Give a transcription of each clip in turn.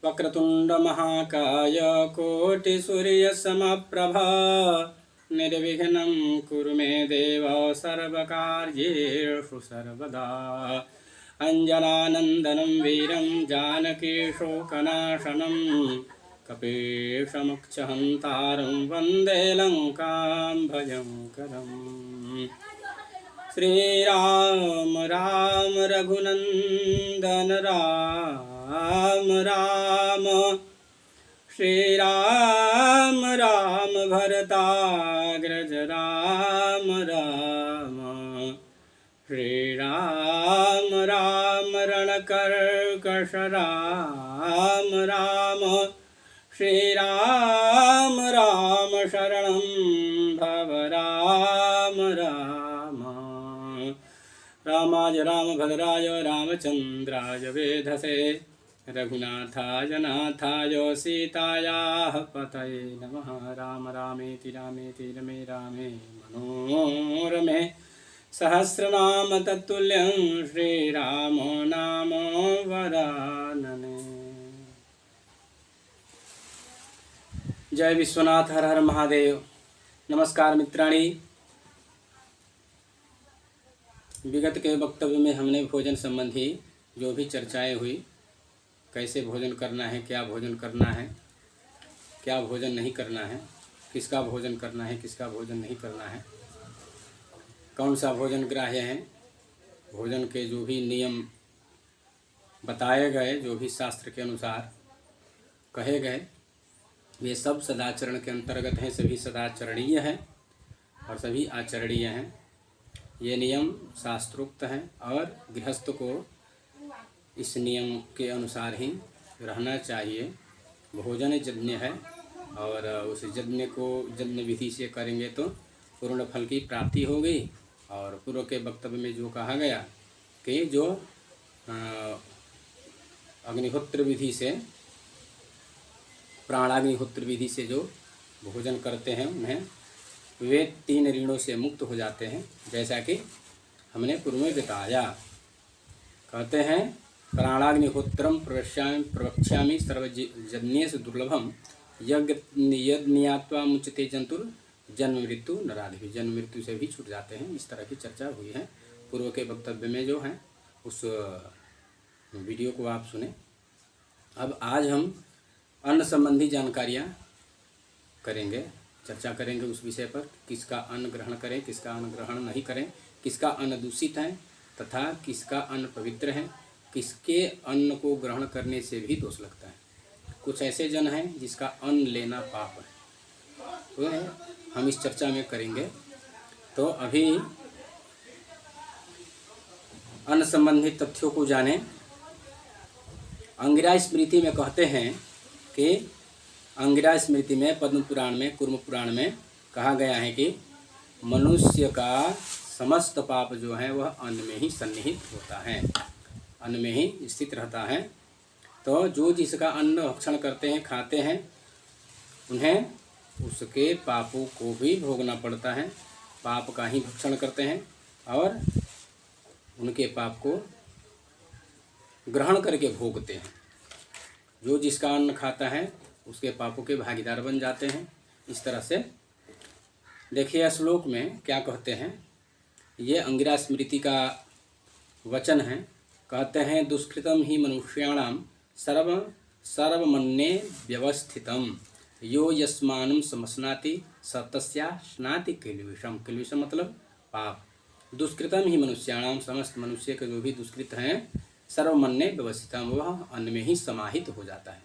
वक्रतुंड महाकाय कोटिसूर्यसमप्रभा निर्विघ्नं कुरु मे देव सर्वकार्येषु सर्वदा। अंजनानंदनं वीरं जानकीशोकनाशनं कपीशमुक्षहन्तारं वन्दे लंकां भयङ्करम्। श्रीराम राम रघुनंदन राम राम, श्रीराम राम भरताग्रज राम राम, श्रीराम राम रणकर्कश राम राम, श्रीराम राम शरणं भव राम राम। रामाय रामभद्राय रामचंद्राय वेधसे, रघुनाथाय नाथाय सीतायाः पतये नमः। राम रामेति रामेति रमे रामे मनोरमे, सहस्रनाम तत्तुल्यं श्रीरामो नाम वरानने। जय विश्वनाथ, हर हर महादेव। नमस्कार मित्राणी। विगत के वक्तव्य में हमने भोजन संबंधी जो भी चर्चाएं हुई, कैसे भोजन करना है, क्या भोजन करना है, क्या भोजन नहीं करना है, किसका भोजन करना है, किसका भोजन नहीं करना है, कौन सा भोजन ग्राह्य है, भोजन के जो भी नियम बताए गए, जो भी शास्त्र के अनुसार कहे गए, ये सब सदाचरण के अंतर्गत हैं। सभी सदाचरणीय हैं और सभी आचरणीय हैं। ये नियम शास्त्रोक्त हैं और गृहस्थ को इस नियम के अनुसार ही रहना चाहिए। भोजन यज्ञ है और उस यज्ञ को यज्ञ विधि से करेंगे तो पूर्ण फल की प्राप्ति होगी। और पूर्व के वक्तव्य में जो कहा गया कि जो अग्निहोत्र विधि से, प्राणाग्निहोत्र विधि से जो भोजन करते हैं उन्हें वे 3 ऋणों से मुक्त हो जाते हैं, जैसा कि हमने पूर्व में बताया। कहते हैं प्राणाग्निहोत्रम प्रवक्ष्यामि सर्वयज्ञेषु दुर्लभम यज्ञात्वा मुच्यते जंतुर जन्म मृत्यु नराधि। जन्म मृत्यु से भी छूट जाते हैं। इस तरह की चर्चा हुई है पूर्व के वक्तव्य में जो है, उस वीडियो को आप सुने। अब आज हम अन्न संबंधी जानकारियाँ करेंगे, चर्चा करेंगे उस विषय पर। किसका अन्न ग्रहण करें, किसका अन्न ग्रहण नहीं करें, किसका अन्न दूषित है तथा किसका अन्न पवित्र है, किसके अन्न को ग्रहण करने से भी दोष लगता है। कुछ ऐसे जन हैं जिसका अन्न लेना पाप है, तो हम इस चर्चा में करेंगे। तो अभी अन्न संबंधी तथ्यों को जानें। अंगिरा स्मृति में कहते हैं कि अंगिरा स्मृति में, पद्म पुराण में, कूर्म पुराण में कहा गया है कि मनुष्य का समस्त पाप जो है वह अन्न में ही सन्निहित होता है, अन्न में ही स्थित रहता है। तो जो जिसका अन्न भक्षण करते हैं, खाते हैं, उन्हें उसके पापों को भी भोगना पड़ता है। पाप का ही भक्षण करते हैं और उनके पाप को ग्रहण करके भोगते हैं। जो जिसका अन्न खाता है उसके पापों के भागीदार बन जाते हैं। इस तरह से देखिए श्लोक में क्या कहते हैं। ये अंगिरा स्मृति का वचन है। कहते हैं दुष्कृतम ही मनुष्याणाम सर्वमन्ये व्यवस्थितम यो यस्मानं समस्नाति स तस्या स्नाति किल्बिषम। किल्बिषम मतलब पाप। दुष्कृतम ही मनुष्याणाम, समस्त मनुष्य के जो भी दुष्कृत हैं, सर्वमन्ये व्यवस्थितम, वह अन्न में ही समाहित हो जाता है।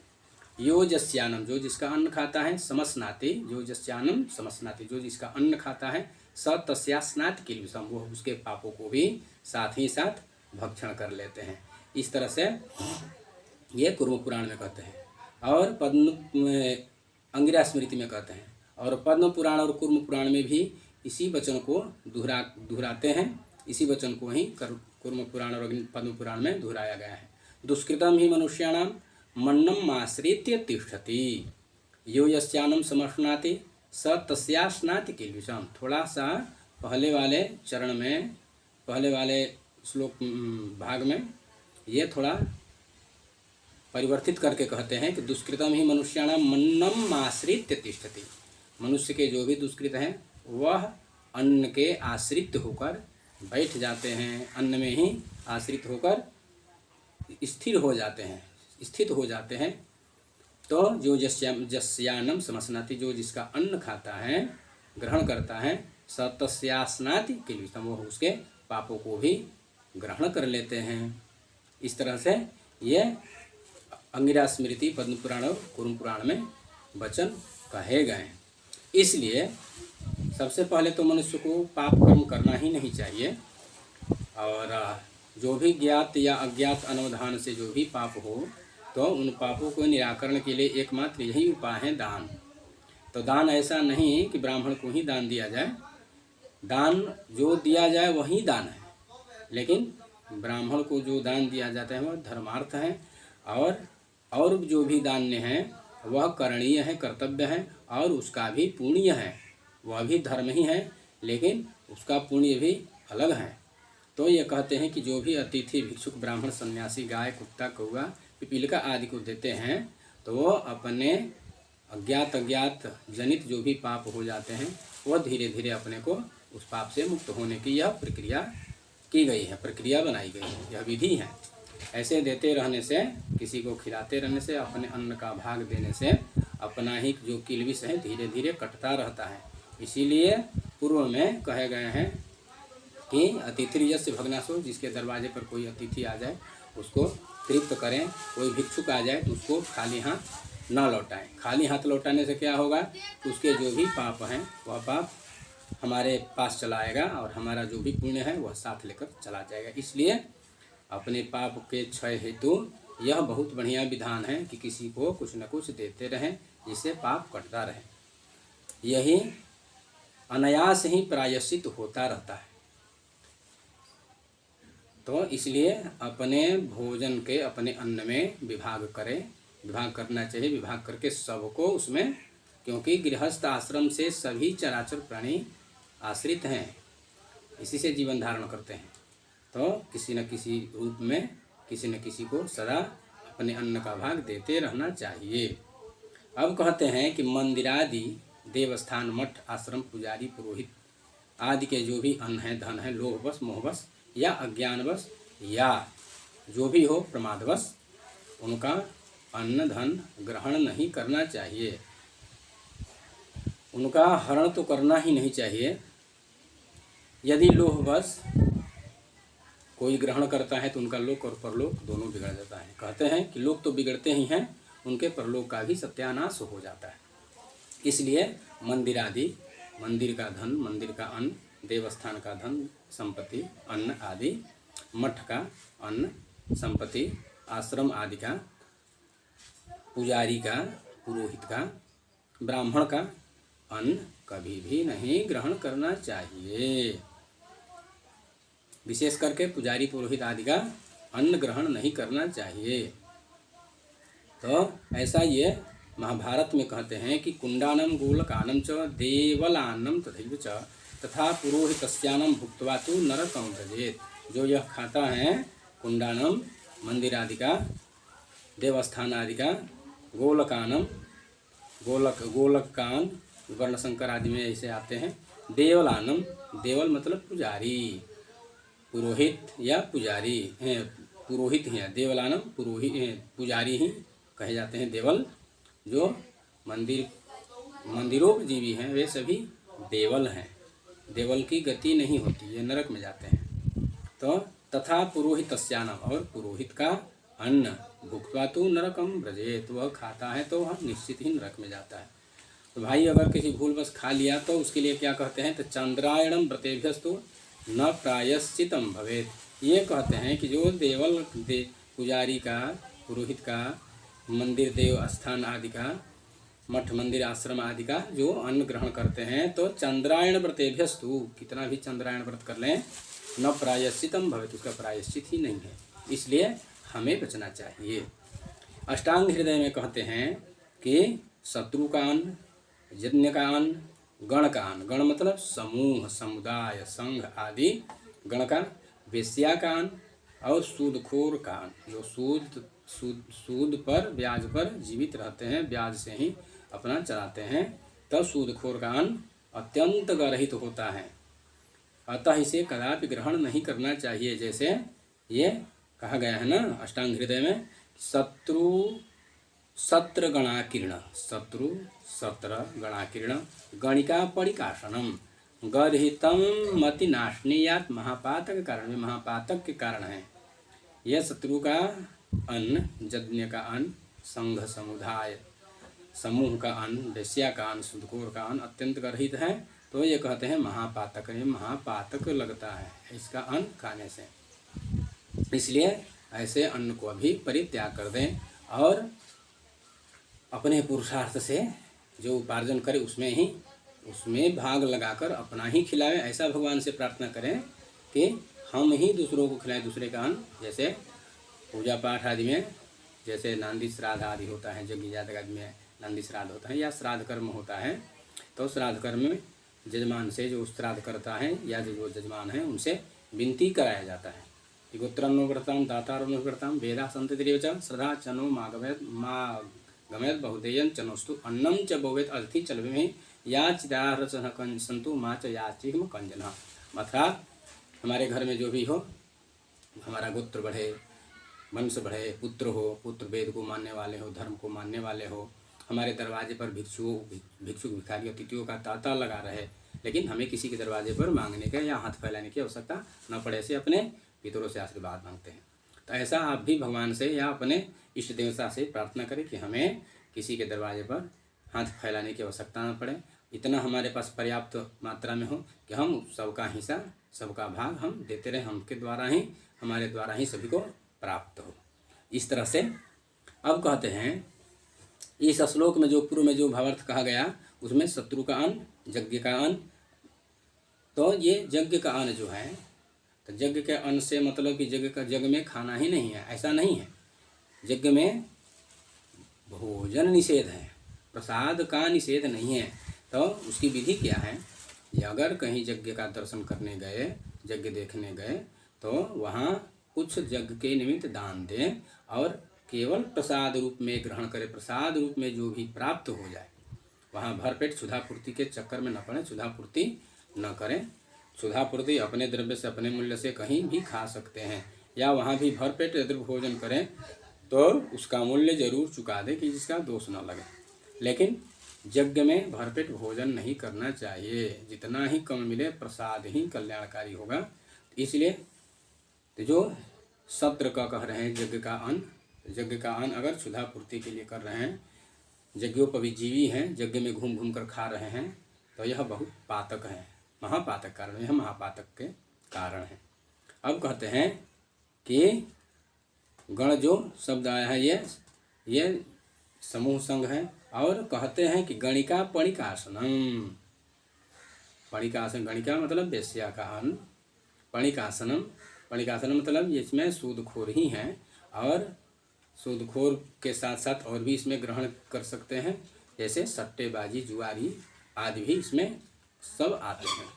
यो जस्यानम, जो जिसका अन्न खाता है, समस्नाति, जो जस्यानम समस्नाति, जो जिसका अन्न खाता है, स तस्या स्नाति किल्बिषम, वह उसके पापों को भी साथ ही साथ भक्षण कर लेते हैं। इस तरह से ये कूर्म पुराण में कहते हैं और पद्म अंगिरा स्मृति में कहते हैं। और पद्म पुराण और कूर्म पुराण में भी इसी वचन को दोहराते हैं। इसी वचन को ही कूर्म पुराण और पद्म पुराण में दोहराया गया है। दुष्कृतम ही मनुष्याणाम मन्नम आश्रित्य तिष्ठति यो यस्यान्नं समश्नाति स तस्या स्नाति किल्बिषम। थोड़ा सा पहले वाले चरण में, पहले वाले श्लोक भाग में ये थोड़ा परिवर्तित करके कहते हैं कि दुष्कृतम ही मनुष्याणाम मन्नम आश्रित्य तिष्ठति। मनुष्य के जो भी दुष्कृत हैं वह अन्न के आश्रित होकर बैठ जाते हैं, अन्न में ही आश्रित होकर स्थिर हो जाते हैं, स्थित हो जाते हैं। तो जो जस्यान्नम समस्नाति, जो जिसका अन्न खाता है, ग्रहण करता है, स तस्यास्नाति किल्बिषम, वो उसके पापों को भी ग्रहण कर लेते हैं। इस तरह से ये अंगिरा स्मृति पद्म पुराण और कुरुम पुराण में वचन कहे गए। इसलिए सबसे पहले तो मनुष्य को पाप कर्म करना ही नहीं चाहिए, और जो भी ज्ञात या अज्ञात अनवधान से जो भी पाप हो तो उन पापों को निराकरण के लिए एकमात्र यही उपाय है दान। तो दान ऐसा नहीं कि ब्राह्मण को ही दान दिया जाए, दान जो दिया जाए वही दान है, लेकिन ब्राह्मण को जो दान दिया जाता है वह धर्मार्थ है, और जो भी दान्य है वह करणीय है, कर्तव्य है, और उसका भी पुण्य है, वह भी धर्म ही है, लेकिन उसका पुण्य भी अलग है। तो ये कहते हैं कि जो भी अतिथि भिक्षुक ब्राह्मण सन्यासी गाय कुत्ता कौआ पिपीलिका आदि को देते हैं तो वो अपने अज्ञात जनित जो भी पाप हो जाते हैं वह धीरे धीरे अपने को उस पाप से मुक्त होने की यह प्रक्रिया की गई है, प्रक्रिया बनाई गई है, यह विधि है। ऐसे देते रहने से, किसी को खिलाते रहने से, अपने अन्न का भाग देने से अपना ही जो किल्बिष है धीरे धीरे कटता रहता है। इसीलिए पूर्व में कहे गए हैं कि अतिथि यस्य भग्नासो, जिसके दरवाजे पर कोई अतिथि आ जाए उसको तृप्त करें, कोई भिक्षुक आ जाए तो उसको खाली हाथ ना लौटाएं। खाली हाथ लौटाने से क्या होगा कि उसके जो भी पाप हैं वह पाप हमारे पास चला आएगा, और हमारा जो भी पुण्य है वह साथ लेकर चला जाएगा। इसलिए अपने पाप के क्षय हेतु यह बहुत बढ़िया विधान है कि किसी को कुछ न कुछ देते रहें जिससे पाप कटता रहे। यही अनायास ही प्रायश्चित होता रहता है। तो इसलिए अपने भोजन के, अपने अन्न में विभाग करें, विभाग करना चाहिए, विभाग करके सबको उसमें, क्योंकि गृहस्थ आश्रम से सभी चराचर प्राणी आश्रित हैं, इसी से जीवन धारण करते हैं। तो किसी न किसी रूप में किसी न किसी को सदा अपने अन्न का भाग देते रहना चाहिए। अब कहते हैं कि मंदिरादि देवस्थान मठ आश्रम पुजारी पुरोहित आदि के जो भी अन्न है, धन है, लोभवश मोहवश या अज्ञानवश या जो भी हो प्रमादवश, उनका अन्न धन ग्रहण नहीं करना चाहिए, उनका हरण तो करना ही नहीं चाहिए। यदि लोभवश कोई ग्रहण करता है तो उनका लोक और परलोक दोनों बिगड़ जाता है। कहते हैं कि लोक तो बिगड़ते ही हैं, उनके परलोक का भी सत्यानाश हो जाता है। इसलिए मंदिर आदि, मंदिर का धन, मंदिर का अन्न, देवस्थान का धन संपत्ति अन्न आदि, मठ का अन्न संपत्ति, आश्रम आदि का, पुजारी का, पुरोहित का, ब्राह्मण का अन्न कभी भी नहीं ग्रहण करना चाहिए। विशेष करके पुजारी पुरोहित आदि का अन्न ग्रहण नहीं करना चाहिए। तो ऐसा ये महाभारत में कहते हैं कि कुंडानम गोलकानम च देवलान्नम तथैव च तथा पुरोहितस्यान्नं भुक्त्वा तु नरकं व्रजेत। जो यह खाता है कुंडानम मंदिर आदि का, देवस्थान आदि का, गोलकानम गोलकान वर्णशंकर आदि में ऐसे आते हैं, देवलानम, देवल मतलब पुजारी, पुरोहित या पुजारी हैं, पुरोहित हैं, देवलानम पुरोहित पुजारी ही कहे जाते हैं। देवल जो मंदिरोपजीवी हैं वे सभी देवल हैं, देवल की गति नहीं होती, ये नरक में जाते हैं। तो तथा पुरोहितस्यान्नं, और पुरोहित का अन्न भुक्त्वा तु नरकं व्रजेत, वह खाता है तो वह निश्चित ही नरक में जाता है। तो भाई अगर किसी भूलवश खा लिया तो उसके लिए क्या कहते हैं, तो चंद्रायणम व्रतेभ्यस्तु न प्रायश्चितम भवेत। ये कहते हैं कि जो देवल पुजारी का, पुरोहित का, मंदिर देव स्थान आदि का, मठ मंदिर आश्रम आदि का जो अन्न ग्रहण करते हैं, तो चंद्रायण व्रतेभ्यस्तु, कितना भी चंद्रायण व्रत कर लें, न प्रायश्चितम भवेत, उसका प्रायश्चित ही नहीं है। इसलिए हमें बचना चाहिए। अष्टांग हृदय में कहते हैं कि शत्रु का अन्न, यज्ञ का अन्न, गण का अन्न, गण मतलब समूह, समुदाय, संघ आदि, गण का वेश्या का अन्न और सूदखोर का अन्न, जो सूद सूद पर ब्याज पर जीवित रहते हैं, ब्याज से ही अपना चलाते हैं, तब सूदखोर का अन्न अत्यंत गर्हित होता है। अतः इसे कदापि ग्रहण नहीं करना चाहिए। जैसे ये कहा गया है ना अष्टांग हृदय में, सत्र गणाकीर्ण गणिका पड़िकासनम गर्हितम मति नाशनीयात महापातक कारण, में महापातक के कारण है। यह शत्रु का अन्न, यज्ञ का अन्न, संघ समुदाय समूह का अन्न, वेश्या का अन्न, सूदखोर का अन्न अत्यंत गर्हित है, तो ये कहते हैं महापातक। ये महापातक लगता है इसका अन्न खाने से। इसलिए ऐसे अन्न को अभी परित्याग कर दें और अपने पुरुषार्थ से जो उपार्जन करे उसमें भाग लगाकर अपना ही खिलाएं। ऐसा भगवान से प्रार्थना करें कि हम ही दूसरों को खिलाएं दूसरे का अन्न। जैसे पूजा पाठ आदि में, जैसे नांदी श्राद्ध आदि होता है, यज्ञ याग आदि में नांदी श्राद्ध होता है या श्राद्ध कर्म होता है, तो श्राद्ध कर्म में जजमान से जो श्राद्ध करता है या जो जजमान है उनसे विनती कराया जाता है कि गोत्रन्नो व्रतम दातारनो व्रतम वेदा संततिरेव च श्रद्धा चनो माँ गमेत बहुदेयन चनोस्तु अन्नम च भवेत अतिथि चलवे में या चिदारचन संतु माँ च याचिम कंजना। अर्थात हमारे घर में जो भी हो, हमारा गोत्र बढ़े, वंश बढ़े, पुत्र हो, पुत्र वेद को मानने वाले हो, धर्म को मानने वाले हो, हमारे दरवाजे पर भिक्षु भिखारी अतिथियों का तांता लगा रहे, लेकिन हमें किसी के दरवाजे पर मांगने का या हाथ फैलाने की आवश्यकता न पड़े, से अपने पितरों से आशीर्वाद मांगते हैं। तो ऐसा आप भी भगवान से या अपने इष्ट देवता से प्रार्थना करें कि हमें किसी के दरवाजे पर हाथ फैलाने की आवश्यकता न पड़े, इतना हमारे पास पर्याप्त मात्रा में हो कि हम सबका हिस्सा, सबका भाग हम देते रहें, हमके द्वारा ही, हमारे द्वारा ही सभी को प्राप्त हो। इस तरह से अब कहते हैं इस श्लोक में जो पूर्व में जो भावार्थ कहा गया उसमें शत्रु का अन्न, यज्ञ का अन्न, तो ये यज्ञ का अन्न जो है, तो यज्ञ के अन्न से मतलब कि यज्ञ में खाना ही नहीं है, ऐसा नहीं है। यज्ञ में भोजन निषेध है, प्रसाद का निषेध नहीं है। तो उसकी विधि क्या है, अगर कहीं यज्ञ का दर्शन करने गए, यज्ञ देखने गए, तो वहाँ कुछ यज्ञ के निमित्त दान दें और केवल प्रसाद रूप में ग्रहण करें। प्रसाद रूप में जो भी प्राप्त हो जाए, वहाँ भरपेट क्षुधापूर्ति के चक्कर में न पड़े, क्षुधापूर्ति न करें। क्षुधापूर्ति अपने द्रव्य से, अपने मूल्य से कहीं भी खा सकते हैं, या वहाँ भी भरपेट यदि भोजन करें तो उसका मूल्य जरूर चुका दें कि जिसका दोष न लगे। लेकिन यज्ञ में भरपेट भोजन नहीं करना चाहिए, जितना ही कम मिले प्रसाद ही कल्याणकारी होगा। इसलिए तो जो सत्र का कह रहे हैं यज्ञ का अन्न अगर क्षुधापूर्ति के लिए कर रहे हैं, यज्ञोपवीजीवी हैं, यज्ञ में घूम घूम कर खा रहे हैं, तो यह बहुत पातक है, महापातक कारण, यह महापातक के कारण है। अब कहते हैं कि गण जो शब्द आया है ये समूह संघ है, और कहते हैं कि गणिका पणिकासनम, पणिकासन, गणिका मतलब वेश्या का अन्न, पणिकासनम मतलब इसमें सूदखोर ही हैं, और सूदखोर के साथ साथ और भी इसमें ग्रहण कर सकते हैं, जैसे सट्टेबाजी, जुआरी आदि भी इसमें सब आते हैं।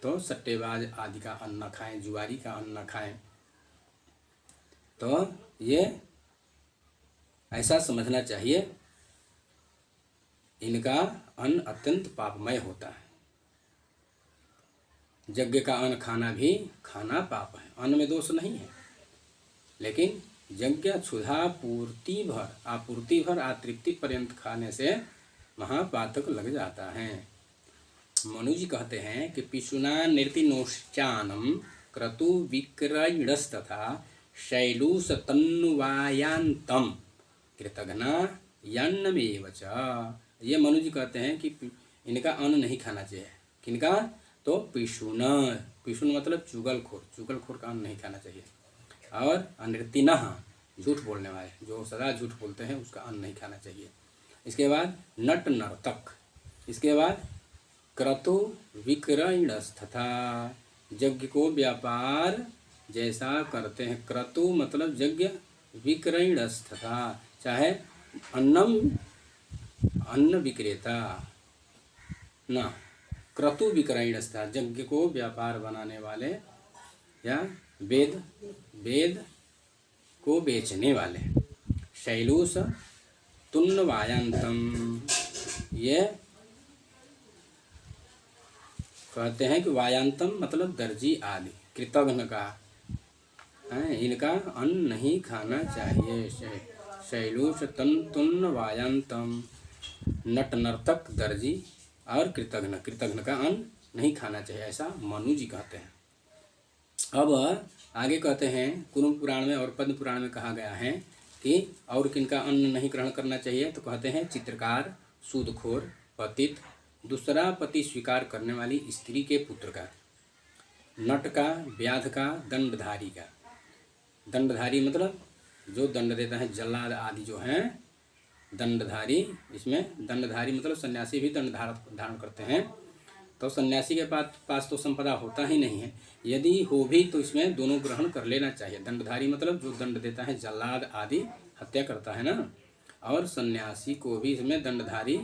तो सट्टेबाज आदि का अन्न न खाएं, जुआरी का अन्न न खाएं। तो ये ऐसा समझना चाहिए, इनका अन्न अत्यंत पापमय होता है। यज्ञ का अन्न खाना पाप है, अन्न में दोष नहीं है, लेकिन यज्ञ क्षुधापूर्ति भर आतृप्ति पर्यंत खाने से महापातक लग जाता है। मनु जी कहते हैं कि पिशुना नृतिनोश्चानम क्रतु विक्रयणस्तथा शैलूस तन्नुवायांतम कृतघ्ना यन्नमेव च। ये मनु जी कहते हैं कि इनका अन्न नहीं खाना चाहिए। किनका? तो पिशुन मतलब चुगलखोर का अन्न नहीं खाना चाहिए। और अनृतिनः झूठ बोलने वाले, जो सदा झूठ बोलते हैं, उसका अन्न नहीं खाना चाहिए। इसके बाद नट नर्तक, इसके बाद क्रतु विक्रयणस्तथा, यज्ञ को व्यापार जैसा करते हैं। क्रतु मतलब यज्ञ, विक्रयणस्तथा चाहे अन्न विक्रेता, न क्रतु विक्रयणस्तथा यज्ञ को व्यापार बनाने वाले, या वेद को बेचने वाले, शैलूष तुन्नवायंतम, ये कहते हैं कि वायंतम मतलब दर्जी आदि, कृतघ्न का है, इनका अन्न नहीं खाना चाहिए। शैलूष तुन्नवायंतम, नट नर्तक दर्जी और कृतघ्न, कृतघ्न का अन्न नहीं खाना चाहिए, ऐसा मनु जी कहते हैं। अब आगे कहते हैं कुरुम पुराण में और पद्म पुराण में कहा गया है कि और किनका अन्न नहीं ग्रहण करना चाहिए, तो कहते हैं चित्रकार, सूदखोर, पतित, दूसरा पति स्वीकार करने वाली स्त्री के पुत्र का, नट का, व्याध का, दंडधारी का। दंडधारी मतलब जो दंड देता है, जल्लाद आदि जो हैं दंडधारी। इसमें दंडधारी मतलब सन्यासी भी दंड धारण करते हैं, तो सन्यासी के पास तो संपदा होता ही नहीं है, यदि हो भी तो इसमें दोनों ग्रहण कर लेना चाहिए। दंडधारी मतलब जो दंड देता है, जल्लाद आदि हत्या करता है ना, और सन्यासी को भी इसमें दंडधारी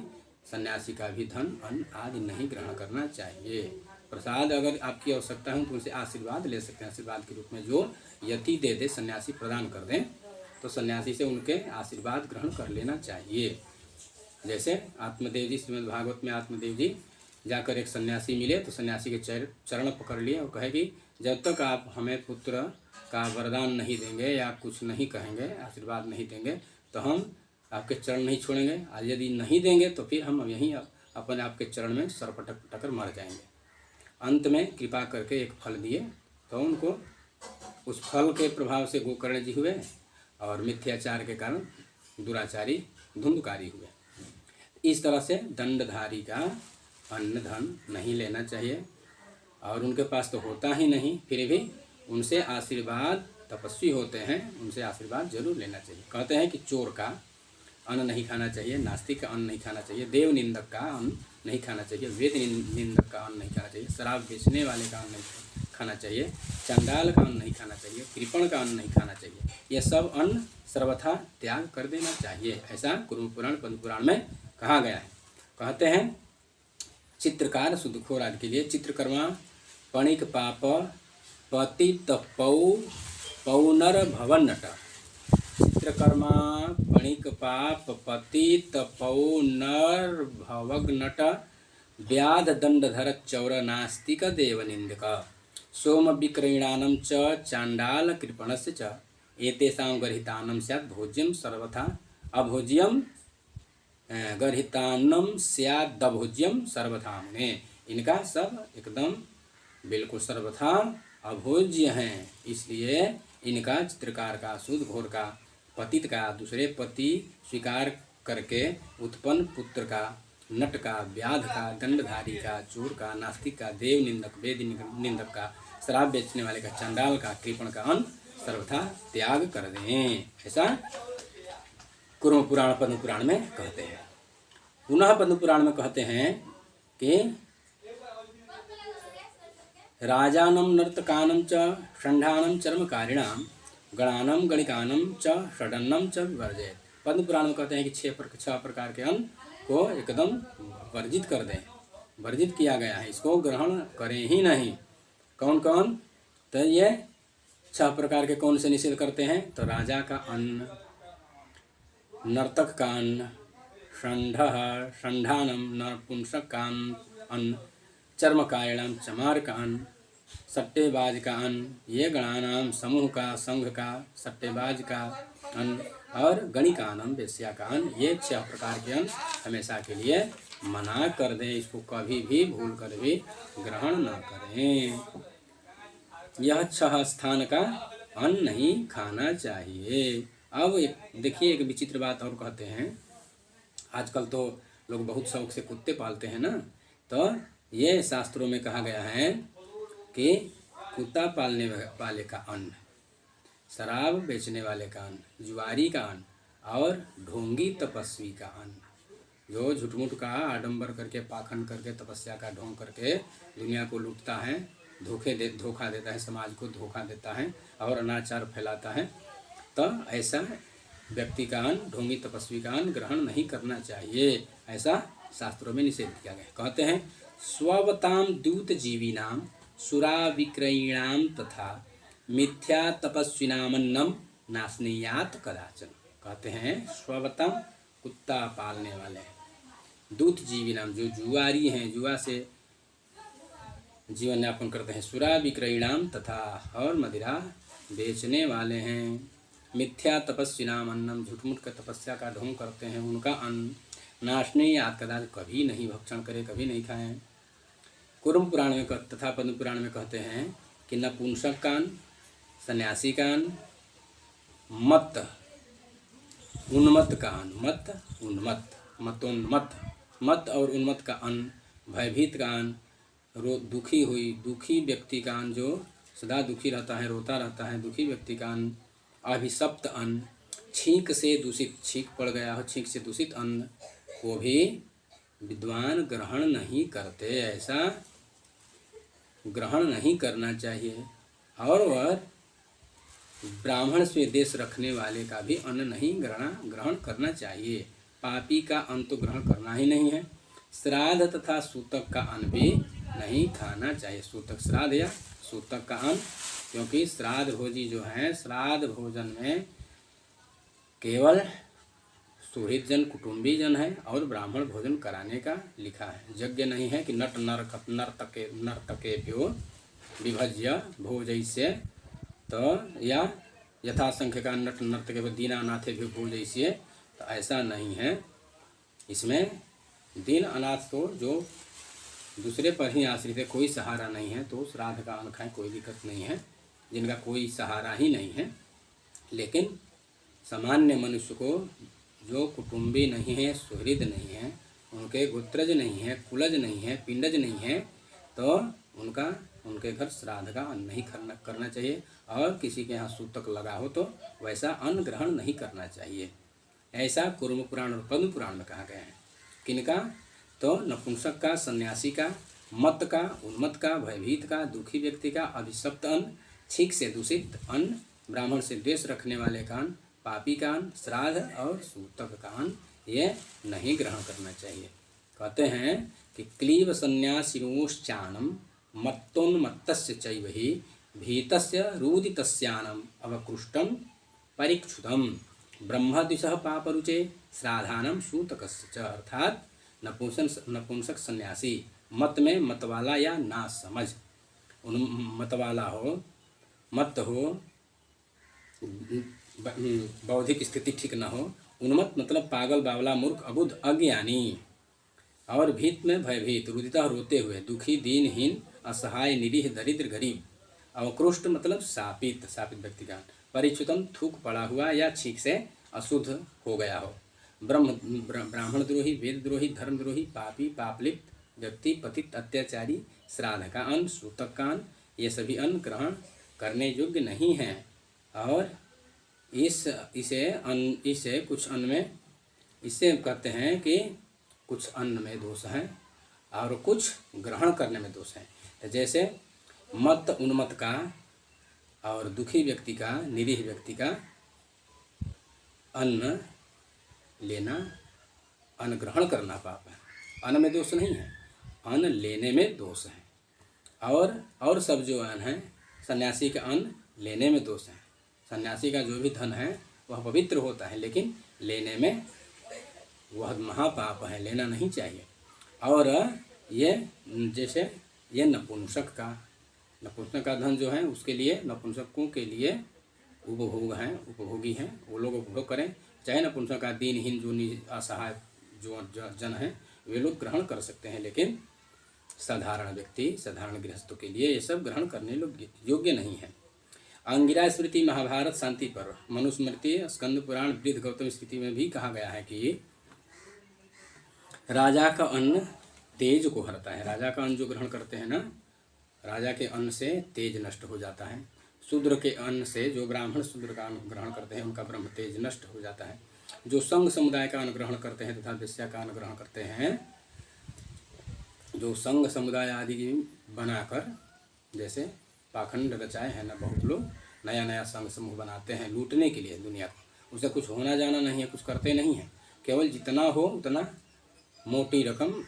सन्यासी का भी धन अन्न आदि नहीं ग्रहण करना चाहिए। प्रसाद अगर आपकी आवश्यकता है तो उनसे आशीर्वाद ले सकते हैं, आशीर्वाद के रूप में जो यति दे दे, सन्यासी प्रदान कर दें, तो सन्यासी से उनके आशीर्वाद ग्रहण कर लेना चाहिए। जैसे आत्मदेव जी, श्रीमद् भागवत में आत्मदेव जी जाकर एक सन्यासी मिले तो सन्यासी के चरण पकड़ लिए और कहे कि जब तक आप हमें पुत्र का वरदान नहीं देंगे या कुछ नहीं कहेंगे, आशीर्वाद नहीं देंगे, तो हम आपके चरण नहीं छोड़ेंगे, आज यदि नहीं देंगे तो फिर हम यहीं अपने आपके चरण में सर पटक कर मर जाएंगे। अंत में कृपा करके एक फल दिए, तो उनको उस फल के प्रभाव से गोकर्ण जी हुए और मिथ्याचार के कारण दुराचारी धुंधकारी हुए। इस तरह से दंडधारी का अन्न धन नहीं लेना चाहिए, और उनके पास तो होता ही नहीं, फिर भी उनसे आशीर्वाद, तपस्वी होते हैं, उनसे आशीर्वाद जरूर लेना चाहिए। कहते हैं कि चोर का अन्न नहीं खाना चाहिए, नास्तिक का अन्न नहीं खाना चाहिए, देव निंदक का अन्न नहीं खाना चाहिए, वेद निंदक का अन्न नहीं खाना चाहिए, शराब बेचने वाले का अन्न नहीं खाना चाहिए, चांडाल का अन्न नहीं खाना चाहिए, कृपण का अन्न नहीं खाना चाहिए। यह सब अन्न सर्वथा त्याग कर देना चाहिए, ऐसा कुरुम पुराण पद्म पुराण में कहा गया है। कहते हैं चित्रकार, सुदखोर आदि के लिए चित्रकर्मा, पणिक पाप, पतित पौनर भवन नट। चित्रकर्मा, पणिक पाप, पतित पौनर भवग नट, व्याध दंडधर चौर नास्तिक देवनिंदक, सोम विक्रयणानं च चांडाल कृपणस्य च, एतेषां गर्हितान्नं स्यात् भोज्यं सर्वथा अभोज्यम, गर्हितान्नं स्यात् अभोज्यम सर्वथा मुने। इनका सब एकदम बिल्कुल सर्वथा अभोज्य हैं, इसलिए इनका चित्रकार का, सूदघोर का, पतित का, दूसरे पति स्वीकार करके उत्पन्न पुत्र का, नट का, व्याध का, दंडधारी का, चोर का, नास्तिक का, देव निंदक, वेद निंदक का, शराब बेचने वाले का, चांडाल का, कृपण का अन्न सर्वथा त्याग कर दें, ऐसा कुरुम पुराण पद्म पुराण में कहते हैं। पुनः पद्म पुराण में कहते हैं कि राजानं नर्तकानं च षण्ढानं चर्मकारिणां, गणानं गणिकानं च षडन्नं च विवर्जयेत्। पद्म पुराण में कहते हैं कि छह प्रकार के अन्न को एकदम वर्जित कर दें, वर्जित किया गया है, इसको ग्रहण करें ही नहीं। कौन कौन? तो ये 6 प्रकार के कौन से निषेध करते हैं? तो राजा का अन्न, नर्तक का अन्न, षण्ढानम नपुंसक का अन्न, चर्मकारिणाम चमार का अन्न, सट्टेबाज का अन्न, ये गणानाम समूह का, संघ का, सट्टेबाज का अन्न, और गणिकानम वेश्या का अन्न, ये 6 प्रकार के अन्न हमेशा के लिए मना कर दें, इसको कभी भी भूल कर भी ग्रहण न करें। यह 6 स्थान का अन्न नहीं खाना चाहिए। अब देखिए एक विचित्र बात और कहते हैं, आजकल तो लोग बहुत शौक से कुत्ते पालते हैं ना, तो ये शास्त्रों में कहा गया है कि कुत्ता पालने वाले का अन्न, शराब बेचने वाले का अन्न, जुआरी का अन्न और ढोंगी तपस्वी का अन्न, जो झूठमूठ का आडंबर करके, पाखंड करके, तपस्या का ढोंग करके दुनिया को लूटता है, धोखा देता है, समाज को धोखा देता है और अनाचार फैलाता है, तो ऐसा व्यक्ति का अन्न, ढोंगी तपस्वी का अन्न ग्रहण नहीं करना चाहिए, ऐसा शास्त्रों में निषेध किया गया। कहते हैं स्ववताम द्यूत जीवीनाम सुरा विक्रयीणाम तथा मिथ्या तपस्विनामन्नम नास्नीयात कदाचन। कहते हैं स्ववतम कुत्ता पालने वाले, दूत जीवी नाम जो जुआरी हैं, जुआ से जीवन यापन करते हैं, सुरा विक्रयणाम तथा और मदिरा बेचने वाले हैं, मिथ्या तपस्वी नाम अन्नम झूठमूठ का तपस्या का ढोंग करते हैं, उनका अन्न नाशने याद कदाच कभी नहीं भक्षण करे, कभी नहीं खाएं। कुर्म पुराण में तथा पद्म पुराण में कहते हैं कि नपुंसक कान, सन्यासी कान, मत उन्मत्त का अन्न, मत उन्मत्त, मतोन्मत्त, मत और उन्मत्त का अन्न, भयभीत का अन्न, दुखी व्यक्ति का अन्न, जो सदा दुखी रहता है, रोता रहता है, दुखी व्यक्ति का अन्न, अभिशप्त अन्न, छींक से दूषित, छींक पड़ गया हो, छींक से दूषित अन्न को भी विद्वान ग्रहण नहीं करते, ऐसा ग्रहण नहीं करना चाहिए। और वह ब्राह्मण से देश रखने वाले का भी अन्न नहीं ग्रहण करना चाहिए। पापी का अन्न तो ग्रहण करना ही नहीं है। श्राद्ध तथा सूतक का अन्न भी नहीं खाना चाहिए, सूतक श्राद्ध या सूतक का अन्न, क्योंकि श्राद्ध भोजी जो हैं, श्राद्ध भोजन में केवल सुहृद जन, कुटुंबी जन है और ब्राह्मण भोजन कराने का लिखा है। यज्ञ नहीं है कि नट नर्तकेभ्यो विभज्य भोजयिष्ये, तो या यथासंख्य का नट नर्तकेभ्यो दीनानाथेभ्यो भोजयिष्ये, तो ऐसा नहीं है। इसमें दीन अनाथ तो जो दूसरे पर ही आश्रित है, कोई सहारा नहीं है, तो श्राद्ध का अन्न खाएं, कोई दिक्कत नहीं है, जिनका कोई सहारा ही नहीं है। लेकिन सामान्य मनुष्य को जो कुटुंबी नहीं है, सुहृद नहीं है, उनके गोत्रज नहीं है, कुलज नहीं है, पिंडज नहीं है, तो उनके घर श्राद्ध का अन्न नहीं करना चाहिए। और किसी के यहाँ सूतक लगा हो तो वैसा अन्न ग्रहण नहीं करना चाहिए। ऐसा कुर्म पुराण और पद्म पुराण में कहा गया है। किनका? तो नपुंसक का, सन्यासी का, मत का, उन्मत्त का, भयभीत का, दुखी व्यक्ति का, अभिशप्त अन्न, छींक से दूषित अन्न, ब्राह्मण से द्वेष रखने वाले का अन्न, पापी का अन्न, श्राद्ध और सूतक का अन्न, ये नहीं ग्रहण करना चाहिए। कहते हैं कि क्लीब संन्यासिनोश्चानम मत्तोन्मत्तस्य चैव हि भीतस्य रुदितस्यानम अवकृष्टम परिक्षुतम ब्रह्मद्विषः पापरुचे श्राद्धानम सूतकस्य च। अर्थात नपुंसक सन्यासी, मत में मतवाला या ना समझ, मतवाला हो, मत हो, बौद्धिक स्थिति ठीक न हो, उन्मत्त मतलब पागल, बावला, मूर्ख, अबुद्ध, अज्ञानी, और भीत में भयभीत, रुदिता रोते हुए, दुखी, दीनहीन, असहाय, निरीह, दरिद्र, गरीब, अवकृष्ट मतलब शापित व्यक्ति का, परिच्युतम थूक पड़ा हुआ या छींक से अशुद्ध हो गया हो, ब्राह्मण द्रोही, वेद द्रोही, धर्म द्रोही, पापी, पापलिप्त व्यक्ति, पतित, अत्याचारी, श्राद्ध का अन्न, सूतक का अन्न, ये सभी अन्न ग्रहण करने योग्य नहीं हैं। और इसे कुछ अन्न में, इससे कहते हैं कि कुछ अन्न में दोष है और कुछ ग्रहण करने में दोष है। तो जैसे मत उन्मत्त का और दुखी व्यक्ति का, निरीह व्यक्ति का अन्न लेना, अन्न ग्रहण करना पाप है। अन्न में दोष नहीं है, अन्न लेने में दोष है। और सब जो अन्न है, सन्यासी का अन्न लेने में दोष है। सन्यासी का जो भी धन है वह पवित्र होता है, लेकिन लेने में वह महापाप है, लेना नहीं चाहिए। और ये जैसे ये नपुंसक का धन जो है, उसके लिए, नपुंसकों के लिए उपभोगी हैं, वो लोग उपभोग करें। चाहे नपुंसक का दीनहीन, जो असहाय जो जन है, वे लोग ग्रहण कर सकते हैं, लेकिन साधारण व्यक्ति, साधारण गृहस्थों के लिए ये सब ग्रहण करने योग्य नहीं है। अंगिरा स्मृति, महाभारत शांति पर्व, मनुस्मृति, स्कंद पुराण, वृद्ध गौतम स्मृति में भी कहा गया है कि राजा का अन्न तेज को हरता है। राजा का अन्न जो ग्रहण करते हैं ना, राजा के अन्न से तेज नष्ट हो जाता है। शूद्र के अन्न से, जो ब्राह्मण शूद्र का अन्न ग्रहण करते हैं, उनका ब्रह्म तेज नष्ट हो जाता है। जो संघ समुदाय का अन्न ग्रहण करते हैं तथा वेश्या का अन्न ग्रहण करते हैं, जो संघ समुदाय आदि बनाकर, जैसे पाखंड रचाए हैं ना, बहुत लोग नया नया संघ समूह बनाते हैं लूटने के लिए दुनिया को, उसे कुछ होना जाना नहीं है, कुछ करते नहीं हैं, केवल जितना हो उतना मोटी रकम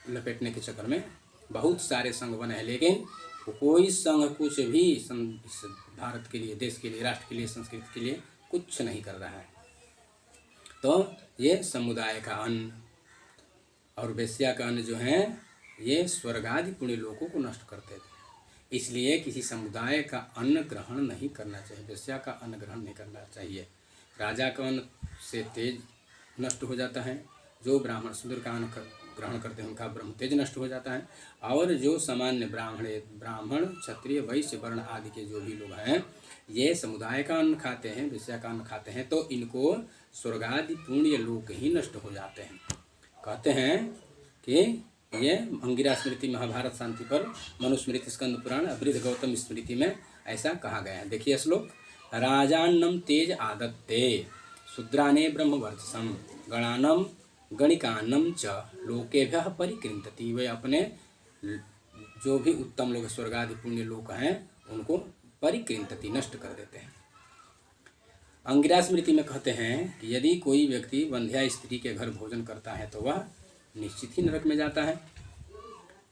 लपेटने के चक्कर में बहुत सारे संघ बने हैं। लेकिन कोई संघ कुछ भी भारत के लिए, देश के लिए, राष्ट्र के लिए, संस्कृति के लिए कुछ नहीं कर रहा है। तो ये समुदाय का अन्न और वेश्या का अन्न जो है ये स्वर्ग आदि पुण्य लोकों को नष्ट करते थे। इसलिए किसी समुदाय का अन्न ग्रहण नहीं करना चाहिए, वेश्या का अन्न ग्रहण नहीं करना चाहिए। राजा का अन्न से तेज नष्ट हो जाता है, जो ब्राह्मण शूद्र का अन्न ग्रहण करते हैं उनका ब्रह्म तेज नष्ट हो जाता है, और जो सामान्य ब्राह्मण क्षत्रिय वैश्य वर्ण आदि के जो भी लोग हैं ये समुदाय का अन्न खाते हैं, वेश्या का अन्न खाते हैं, तो इनको स्वर्ग आदि पुण्य लोक ही नष्ट हो जाते हैं। कहते हैं कि ये अंगिरा स्मृति महाभारत शांति पर, मनुस्मृति स्कंद पुराण, अवृद्ध गौतम स्मृति में ऐसा कहा गया है। देखिए श्लोक, राजान्नम तेज आदत्ते शूद्राने ब्रह्मवर्चसम गणानम गणिकान्नम च लोकेभ्यः परिकृंतति। वे अपने जो भी उत्तम लोग स्वर्ग आदि पुण्य लोक हैं उनको परिकृंतति नष्ट कर देते हैं। अंगिरा स्मृति में कहते हैं कि यदि कोई व्यक्ति वंध्या स्त्री के घर भोजन करता है तो वह निश्चित ही नरक में जाता है।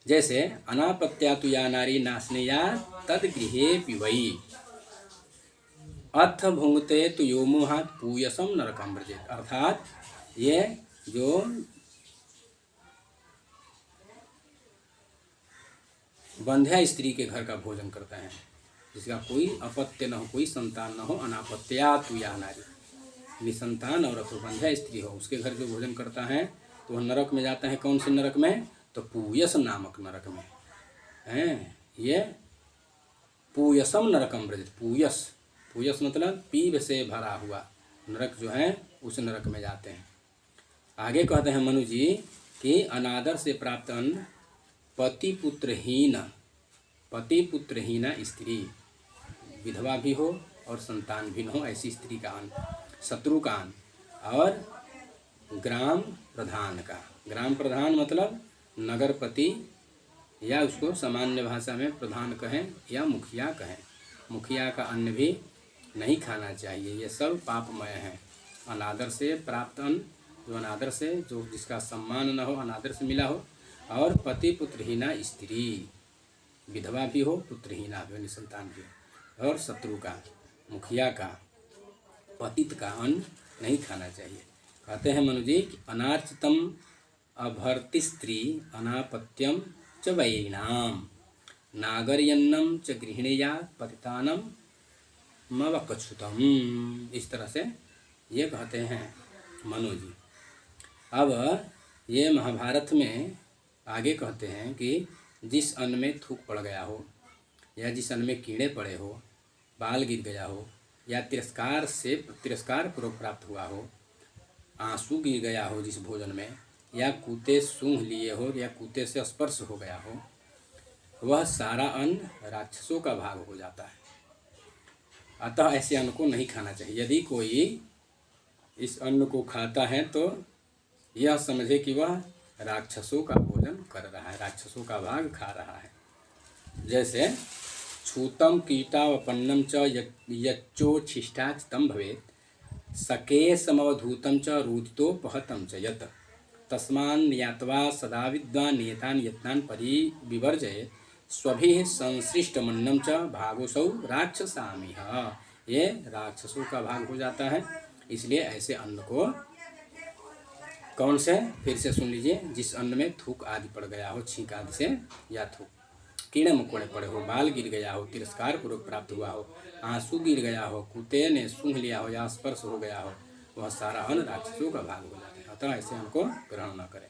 जैसे अनापत्या तु या नारी नासनेया तद गृहे पिवई अथ भुंगते तु यो मुहात पूयसम नरकम व्रजेत। अर्थात ये जो वंध्या स्त्री के घर का भोजन करता है, जिसका कोई अपत्य न हो, कोई संतान न हो, अनापत्या तु या नारी, निसंतान और वंध्या स्त्री हो, उसके घर जो भोजन करता है तो वह नरक में जाता है। कौन से नरक में? तो पूयस नामक नरक में हैं। ये पूयसम नरकम व्रजेत। पूयस मतलब पीव से भरा हुआ नरक जो है उस नरक में जाते हैं। आगे कहते हैं मनु जी कि अनादर से प्राप्त अन्न पति पुत्रहीन स्त्री, विधवा भी हो और संतान भी न हो ऐसी स्त्री का अन्न, शत्रु का अन्न, और ग्राम प्रधान का। ग्राम प्रधान मतलब नगरपति, या उसको सामान्य भाषा में प्रधान कहें या मुखिया कहें। मुखिया का अन्न भी नहीं खाना चाहिए, ये सब पापमय है। अनादर से प्राप्त अन्न, जो अनादर से, जो जिसका सम्मान न हो, अनादर से मिला हो, और पति पुत्रहीना स्त्री, विधवा भी हो, पुत्रहीना भी हो, निसंतान भी हो, और शत्रु का, मुखिया का, पतित का अन्न नहीं खाना चाहिए। कहते हैं मनु जी कि अनार्चितम अभर्ति स्त्री अनापत्यम च वैरिणाम नागर्यन्नम च गृहिणीयात् पतितानम मवकच्छुतम। इस तरह से ये कहते हैं मनु जी। अब ये महाभारत में आगे कहते हैं कि जिस अन्न में थूक पड़ गया हो, या जिस अन्न में कीड़े पड़े हो, बाल गिर गया हो, या तिरस्कार पूर्वक प्राप्त हुआ हो, आंसू गिर गया हो जिस भोजन में, या कूते सूंघ लिए हो, या कूते से स्पर्श हो गया हो, वह सारा अन्न राक्षसों का भाग हो जाता है। अतः ऐसे अन्न को नहीं खाना चाहिए। यदि कोई इस अन्न को खाता है तो यह समझे कि वह राक्षसों का भोजन कर रहा है, राक्षसों का भाग खा रहा है। जैसे छूतम कीटावपन्नम च यच्चोच्छिष्टाच तम भवेत् सके समवधूतम च रुदितोपहतम च यत् तस्मान् यात्वा सदा विद्वान् नियतान् यत्नान् परिविवर्जयेत् स्वभिः संसृष्टमन्नम च भागोसौ राक्षसामिह। ये राक्षसों का भाग हो जाता है। इसलिए ऐसे अन्न को, कौन से, फिर से सुन लीजिए, जिस अन्न में थूक आदि पड़ गया हो, छींक आदि से, या थूक, कीड़े मकोड़े पड़े हो, बाल गिर गया हो, तिरस्कार पूर्वक प्राप्त हुआ हो, आंसू गिर गया हो, कुत्ते ने सूंघ लिया हो, या स्पर्श हो गया हो, वह सारा अन्न राक्षसों का भाग हो जाता है। अतः ऐसे अन्न को ग्रहण न करें।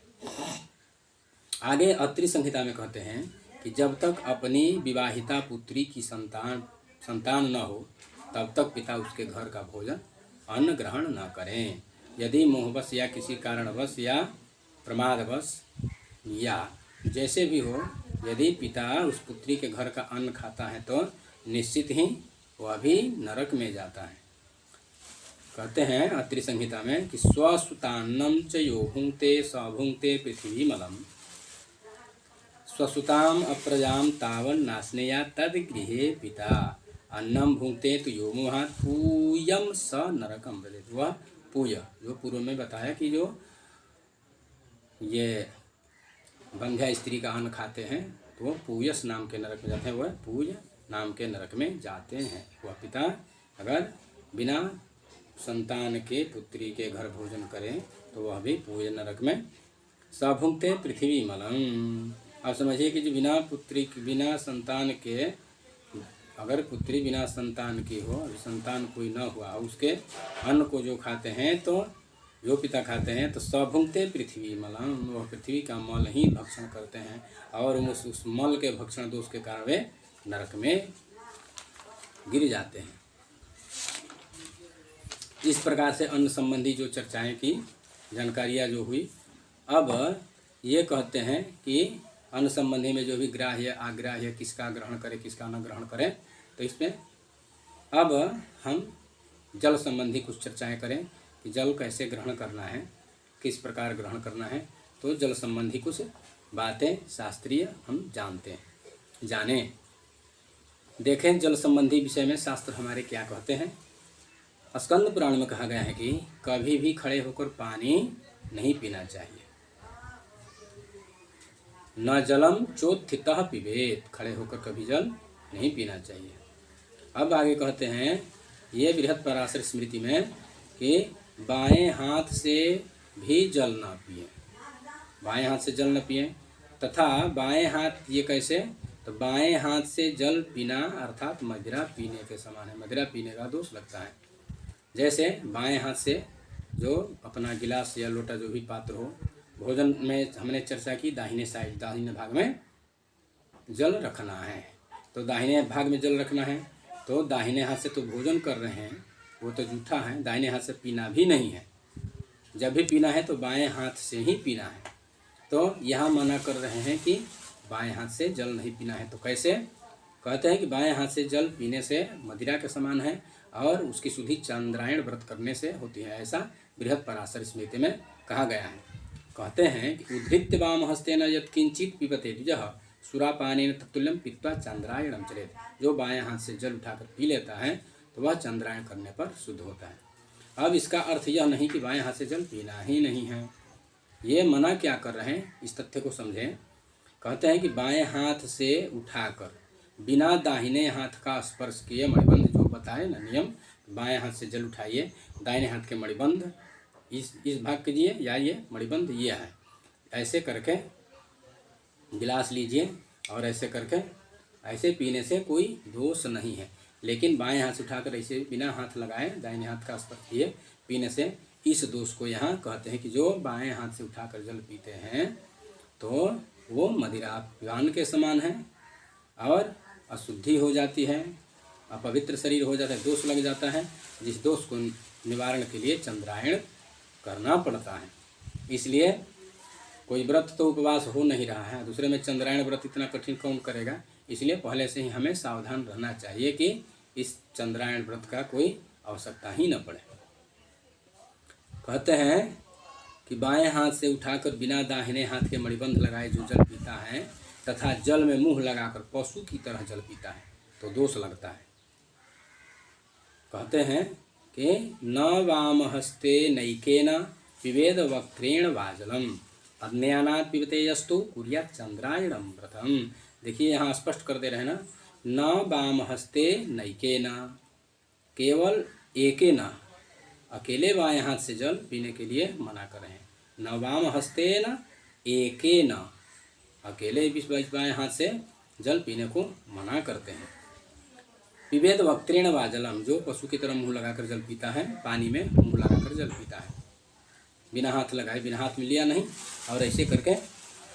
आगे अत्रि संहिता में कहते हैं कि जब तक अपनी विवाहिता पुत्री की संतान न हो तब तक पिता उसके घर का भोजन अन्न ग्रहण न करें। यदि मोहवश या किसी कारणवश या प्रमादवश या जैसे भी हो, यदि पिता उस पुत्री के घर का अन्न खाता है तो निश्चित ही वह भी नरक में जाता है। कहते हैं अत्रि संहिता में कि स्वसुतान्नम च यो भुंक्ते स भुंक्ते पृथ्वी मलम स्वसुताम अप्रजाम तावन नास्नेया तद गृहे पिता अन्नम भुंक्ते तो यो मोहात् पूयम स नरकम व्रजेत। वह पूय, जो पूर्व में बताया कि जो ये वंध्या स्त्री का अन्न खाते हैं तो वह पूयस नाम के नरक में जाते हैं, वह पूय नाम के नरक में जाते हैं। वह पिता अगर बिना संतान के पुत्री के घर भोजन करें तो वह भी पूज्य नरक में। सभुंक्ते पृथ्वी मलम। आप समझिए कि जो बिना पुत्री बिना संतान के, अगर पुत्री बिना संतान की हो, अभी संतान कोई न हुआ, उसके अन्न को जो खाते हैं, तो जो पिता खाते हैं, तो सभुंक्ते पृथ्वी मलम, वह पृथ्वी का मल ही भक्षण करते हैं और उस मल के भक्षण दोष के कारण वे नरक में गिर जाते हैं। इस प्रकार से अन्न संबंधी जो चर्चाएं की, जानकारियाँ जो हुई, अब ये कहते हैं कि अन्न संबंधी में जो भी ग्राह्य आग्राह्य, किसका ग्रहण करें किसका न ग्रहण करें, तो इसमें अब हम जल संबंधी कुछ चर्चाएं करें कि जल कैसे ग्रहण करना है, किस प्रकार ग्रहण करना है। तो जल संबंधी कुछ बातें शास्त्रीय हम जानें। देखें जल संबंधी विषय में शास्त्र हमारे क्या कहते हैं। स्कंद पुराण में कहा गया है कि कभी भी खड़े होकर पानी नहीं पीना चाहिए। न जलम चोत्थितः पिबेत, खड़े होकर कभी जल नहीं पीना चाहिए। अब आगे कहते हैं ये बृहत्पराशर स्मृति में कि बाएं हाथ से भी जल न पिए, बाएं हाथ से जल न पिए, तथा बाएं हाथ ये कैसे, तो बाएं हाथ से जल पीना अर्थात मदिरा पीने के समान है। मदिरा पीने का दोष लगता है। जैसे बाएं हाथ से जो अपना गिलास या लोटा जो भी पात्र हो, भोजन में हमने चर्चा की दाहिने साइड, दाहिने भाग में जल रखना है। तो दाहिने भाग में जल रखना है, तो दाहिने हाथ से तो भोजन कर रहे हैं, वो तो जूठा है, दाहिने हाथ से पीना भी नहीं है। जब भी पीना है तो बाएं हाथ से ही पीना है। तो यहाँ मना कर रहे हैं कि बाएं हाथ से जल नहीं पीना है। तो कैसे, कहते हैं कि बाएं हाथ से जल पीने से मदिरा के समान है और उसकी शुद्धि चंद्रायण व्रत करने से होती है, ऐसा बृहत्पराशर स्मृति में कहा गया है। कहते हैं कि उद्धृत्य वाम हस्तेन यत्किंचित पिबते द्विजः सुरापानेन तत्तुल्यम पीत्वा चंद्रायणम चलेत। जो बाएं हाथ से जल उठाकर पी लेता है तो वह चंद्रायण करने पर शुद्ध होता है। अब इसका अर्थ यह नहीं कि बाएं हाथ से जल पीना ही नहीं है। ये मना क्या कर रहे हैं, इस तथ्य को समझें। कहते हैं कि बाएं हाथ से उठाकर बिना दाहिने हाथ का स्पर्श किए मणिबंध, जो बताए ना नियम, बाएं हाथ से जल उठाइए, दाहिने हाथ के मणिबंध इस भाग कीजिए, या ये मणिबंध ये है, ऐसे करके गिलास लीजिए और ऐसे करके ऐसे पीने से कोई दोष नहीं है। लेकिन बाएं हाथ से उठाकर ऐसे बिना हाथ लगाए दाहिने हाथ का स्पर्श किए पीने से इस दोष को यहाँ कहते हैं कि जो बाएं हाथ से उठाकर जल पीते हैं तो वो मदिरा पान के समान है और अशुद्धि हो जाती है, अपवित्र शरीर हो जाता है, दोष लग जाता है, जिस दोष को निवारण के लिए चंद्रायण करना पड़ता है। इसलिए कोई व्रत तो उपवास हो नहीं रहा है, दूसरे में चंद्रायण व्रत इतना कठिन कौन करेगा। इसलिए पहले से ही हमें सावधान रहना चाहिए कि इस चंद्रायण व्रत का कोई आवश्यकता ही न पड़े। कहते हैं कि बाएं हाथ से उठाकर बिना दाहिने हाथ के मणिबंध लगाए जो जल पीता है तथा जल में मुंह लगाकर पशु की तरह जल पीता है तो दोष लगता है। कहते हैं कि न वाम हस्ते नैकेन पिबेद वक्त्रेण वाजलम अज्ञानात् पिबते यस्तु कुर्यात् चंद्रायणम व्रतम। देखिए यहाँ स्पष्ट कर दे रहे हैं ना, न वाम हस्ते नैकेन, केवल एके न, अकेले बाएं हाथ से जल पीने के लिए मना कर रहे हैं। न वाम हस्ते न एके न, अकेले बाएं हाथ से जल पीने को मना करते हैं। पिबेद वक्त्रेण वाजलम, जो पशु की तरह मुंह लगाकर जल पीता है, पानी में मुंह लगाकर जल पीता है, बिना हाथ लगाए, बिना हाथ में लिया नहीं और ऐसे करके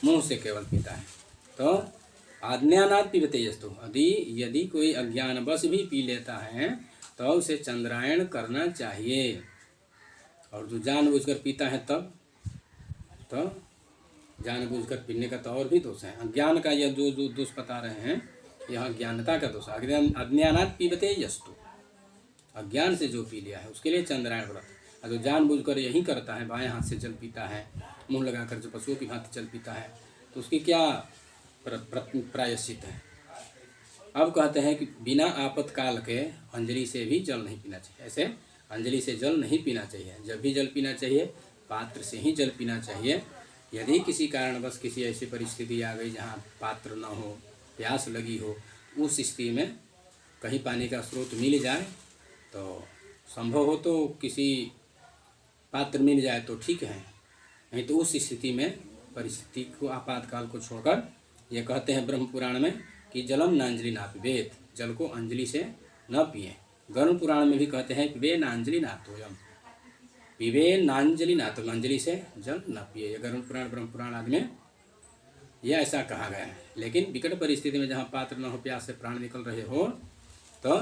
मुंह से केवल पीता है। तो अज्ञानात् पिबते यस्तु, यदि कोई अज्ञानवश भी पी लेता है तो उसे चंद्रायण करना चाहिए। और जो जानबूझकर पीता है तब तो जानबूझकर पीने का तो और भी दोष है। अज्ञान का यह जो दोष बता रहे हैं यह अज्ञानता का दोष। अज्ञानात् पिबते यस्तु, अज्ञान से जो पी लिया है उसके लिए चंद्रायण व्रत। और जो जानबूझकर यही करता है, बाएं हाथ से जल पीता है, मुंह लगाकर जो पशुओं की भांति जल पीता है, तो उसकी क्या प्रायश्चित है। अब कहते हैं कि बिना आपातकाल के अंजलि से भी जल नहीं पीना चाहिए। ऐसे अंजलि से जल नहीं पीना चाहिए। जब भी जल पीना चाहिए पात्र से ही जल पीना चाहिए। यदि किसी कारणवश किसी ऐसी परिस्थिति आ गई जहाँ पात्र न हो, प्यास लगी हो, उस स्थिति में कहीं पानी का स्रोत मिल जाए तो संभव हो तो किसी पात्र मिल जाए तो ठीक है, नहीं तो उस स्थिति में परिस्थिति को आपातकाल को छोड़कर ये कहते हैं ब्रह्म पुराण में कि जलम नांजलि ना पिबेत, जल को अंजलि से न पिए। गरुड़ पुराण में भी कहते हैं पिबे नांजलि नातोयम, पिबे नांजलि नातोयम, अंजलि से जल न पिए। ये गरुड़ पुराण ब्रह्म पुराण आदि में यह ऐसा कहा गया है। लेकिन विकट परिस्थिति में जहाँ पात्र न हो, प्यास से प्राण निकल रहे हो, तो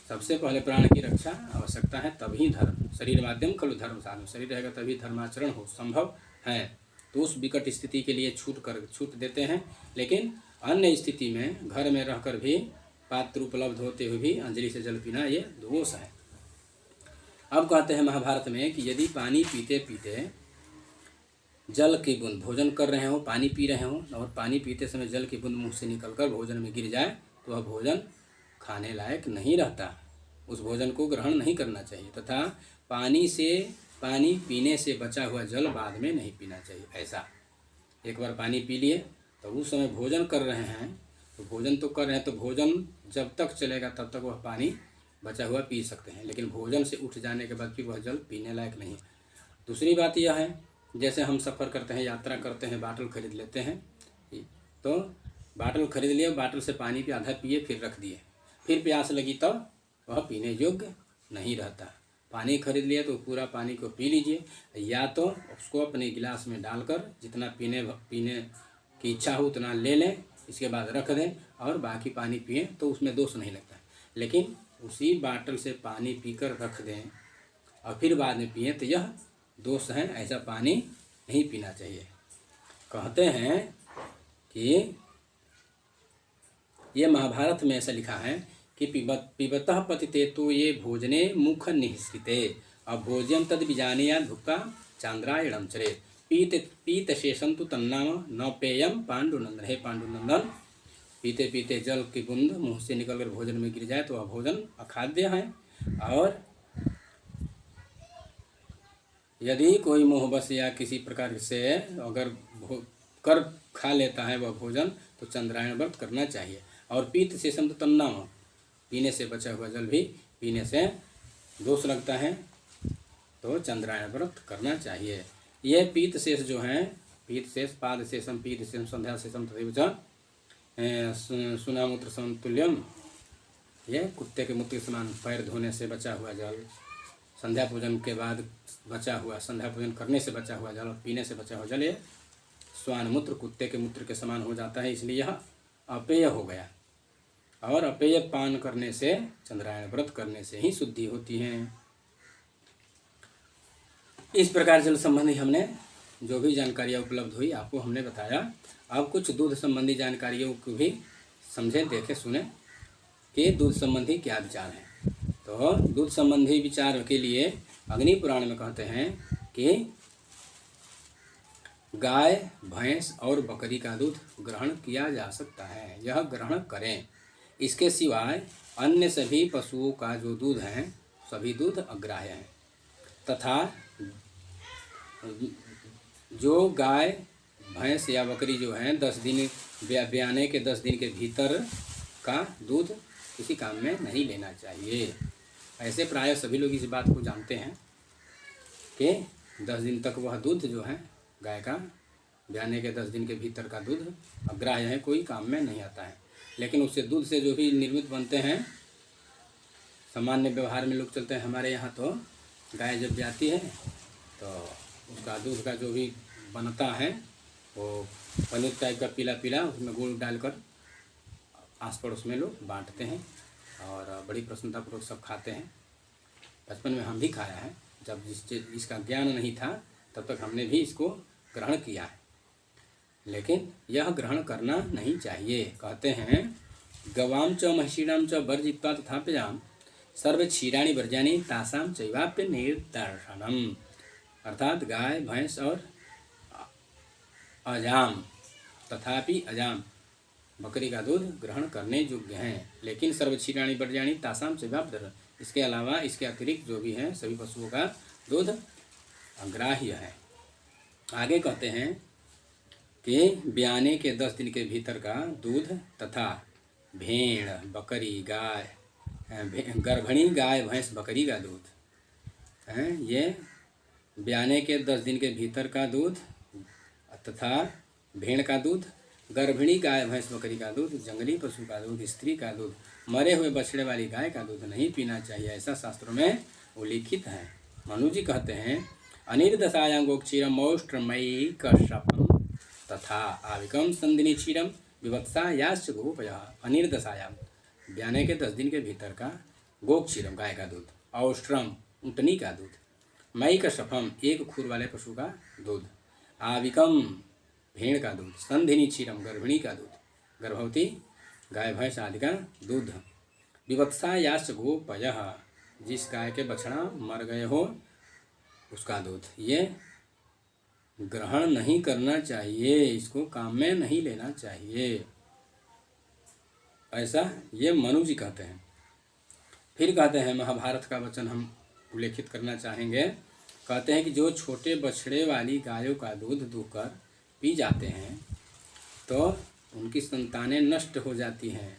सबसे पहले प्राण की रक्षा आवश्यकता है, तभी धर्म। शरीर माध्यम खलु धर्म साधन, शरीर रहेगा तभी धर्माचरण हो संभव है। तो उस विकट स्थिति के लिए छूट देते हैं। लेकिन अन्य स्थिति में घर में रहकर भी पात्र उपलब्ध होते हुए भी अंजलि से जल पीना ये दोष है। अब कहते हैं महाभारत में कि यदि पानी पीते पीते जल की बूंद, भोजन कर रहे हो, पानी पी रहे हो और पानी पीते समय जल की बूंद मुंह से निकलकर भोजन में गिर जाए तो वह भोजन खाने लायक नहीं रहता, उस भोजन को ग्रहण नहीं करना चाहिए। तथा पानी पीने से बचा हुआ जल बाद में नहीं पीना चाहिए। ऐसा एक बार पानी पी लिए तो उस समय भोजन कर रहे हैं, तो भोजन तो कर रहे हैं, तो भोजन जब तक चलेगा तब तक वह पानी बचा हुआ पी सकते हैं, लेकिन भोजन से उठ जाने के बाद फिर वह जल पीने लायक नहीं। दूसरी बात यह है, जैसे हम सफ़र करते हैं, यात्रा करते हैं, बाटल खरीद लेते हैं, तो बाटल खरीद लिए, बाटल से पानी पे आधा पिए फिर रख दिए, फिर प्यास लगी तब वह पीने योग्य नहीं रहता। पानी खरीद लिया तो पूरा पानी को पी लीजिए, या तो उसको अपने गिलास में डालकर जितना पीने की इच्छा हो उतना ले लें, इसके बाद रख दें और बाकी पानी पिएं, तो उसमें दोष नहीं लगता। लेकिन उसी बाटल से पानी पीकर रख दें और फिर बाद में पिएं तो यह दोष है, ऐसा पानी नहीं पीना चाहिए। कहते हैं कि ये महाभारत में ऐसा लिखा है कि पिबतः पतिते तो ये भोजने मुख निःसृते अभोज्यम तद बीजानीयाद भुक्ता चांद्रायणम चरे पीत शेषम तो तन्नाम न पेयम पांडुनंदन। हे पांडुनंदन, पीते पीते जल की बूंद मुँह से निकलकर भोजन में गिर जाए तो वह भोजन अखाद्य है, और यदि कोई मोहबस या किसी प्रकार से अगर कर खा लेता है वह भोजन तो चंद्रायण व्रत करना चाहिए। और पीत शेषम तो तन्नाम, पीने से बचा हुआ जल भी पीने से दोष लगता है, तो चंद्रायण व्रत करना चाहिए। ये पीत शेष जो हैं, पीत शेष पाद शेषम पीत शेषम संध्या शेषम तथा सुनामूत्र समतुल्यम, ये कुत्ते के मूत्र के समान पैर धोने से बचा हुआ जल, संध्या पूजन के बाद बचा हुआ, संध्या पूजन करने से बचा हुआ जल और पीने से बचा हुआ जल ये स्वान मूत्र कुत्ते के मूत्र के समान हो जाता है, इसलिए यह अपेय हो गया। और अपेय पान करने से, चंद्रायण व्रत करने से ही शुद्धि होती है। इस प्रकार जल संबंधी हमने जो भी जानकारियाँ उपलब्ध हुई आपको हमने बताया। अब कुछ दूध संबंधी जानकारियों को भी समझें, देखें, सुने कि दूध संबंधी क्या विचार है। तो दूध संबंधी विचार के लिए अग्नि पुराण में कहते हैं कि गाय, भैंस और बकरी का दूध ग्रहण किया जा सकता है, यह ग्रहण करें। इसके सिवाय अन्य सभी पशुओं का जो दूध है सभी दूध अग्राह्य है। तथा जो गाय, भैंस या बकरी जो है 10 दिन ब्याने के 10 दिन के भीतर का दूध किसी काम में नहीं लेना चाहिए। ऐसे प्राय सभी लोग इस बात को जानते हैं कि 10 दिन तक वह दूध जो है गाय का, ब्याने के 10 दिन के भीतर का दूध अग्राह्य है, कोई काम में नहीं आता है। लेकिन उससे दूध से जो भी निर्मित बनते हैं, सामान्य व्यवहार में लोग चलते हैं हमारे यहाँ, तो गाय जब ब्याती है तो उसका दूध का जो भी बनता है वो पनीर टाइप का पीला पीला, उसमें गुड़ डालकर आस पड़ोस में लोग बांटते हैं और बड़ी प्रसन्नतापूर्वक सब खाते हैं। बचपन में हम भी खाया है, जब इसका ज्ञान नहीं था तब तक हमने भी इसको ग्रहण किया है, लेकिन यह ग्रहण करना नहीं चाहिए। कहते हैं गवाम च महिषीणाम च वर्जित्वा तथाप्यजाम सर्व क्षीराणि वर्ज्यानि तासाम चैवाप्य निर्दर्शनम, अर्थात गाय, भैंस और अजाम तथापि अजाम बकरी का दूध ग्रहण करने योग्य हैं, लेकिन सर्व क्षीराणि वर्ज्यानि तासाम चैवाप्य, इसके अलावा इसके अतिरिक्त जो भी हैं सभी पशुओं का दूध अग्राह्य है। आगे कहते हैं कि ब्याने के 10 दिन के भीतर का दूध तथा भेड़, बकरी, गाय गर्भिणी गाय भैंस बकरी का दूध है, ये ब्याने के 10 दिन के भीतर का दूध तथा भेड़ का दूध, गर्भिणी गाय भैंस बकरी का दूध, जंगली पशु का दूध, स्त्री का दूध, मरे हुए बछड़े वाली गाय का दूध नहीं पीना चाहिए, ऐसा शास्त्रों में उल्लिखित है। मनु जी कहते हैं अनिर्दशायां गोक्षीरम मौष्ट्रमयी कश्यपम तथा आविकम संदिनी क्षीरम विवत्सा याश्च गोपया। अनिर्दशायाम ब्याने के 10 दिन के भीतर का गोक्षीरम गाय का दूध, औष्ट्रम ऊँटनी का दूध, मई कश्यपम एक खुर वाले पशु का दूध, आविकम भेड़ का दूध, संधिनी क्षीरम गर्भिणी का दूध, गर्भवती गाय भैंस आदि का दूध, विवत्सा याश्च गोपयः जिस गाय के बछड़ा मर गए हो उसका दूध, ये ग्रहण नहीं करना चाहिए, इसको काम में नहीं लेना चाहिए, ऐसा ये मनु जी कहते हैं। फिर कहते हैं महाभारत का वचन हम उल्लेखित करना चाहेंगे। कहते हैं कि जो छोटे बछड़े वाली गायों का दूध दूहकर पी जाते हैं तो उनकी संतानें नष्ट हो जाती हैं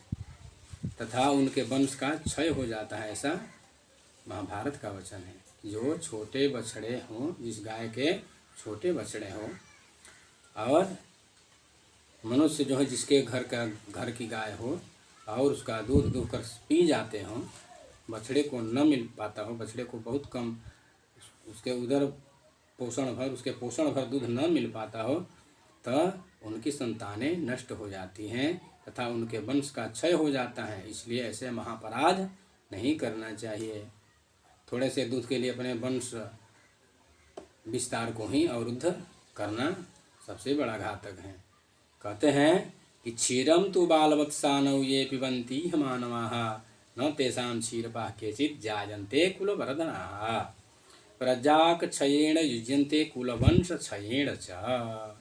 तथा उनके वंश का क्षय हो जाता है, ऐसा महाभारत का वचन है। जो छोटे बछड़े हों, जिस गाय के छोटे बछड़े हों और मनुष्य जो है जिसके घर की गाय हो और उसका दूध दूहकर पी जाते हों, बछड़े को न मिल पाता हो, बछड़े को बहुत कम उसके उसके पोषण भर दूध न मिल पाता हो, तो उनकी संतानें नष्ट हो जाती हैं तथा उनके वंश का क्षय हो जाता है। इसलिए ऐसे महापराध नहीं करना चाहिए। थोड़े से दूध के लिए अपने वंश विस्तार को ही अवरुद्ध करना सबसे बड़ा घातक है। कहते हैं कि क्षीरम तो बालवत्सानौ ये पिबन्ति मानवाः न तेषां क्षीरपाः केचित् जायन्ते कुलवर्धनाः प्रजाक्षयेण युज्यन्ते कुलवंशक्षयेण च।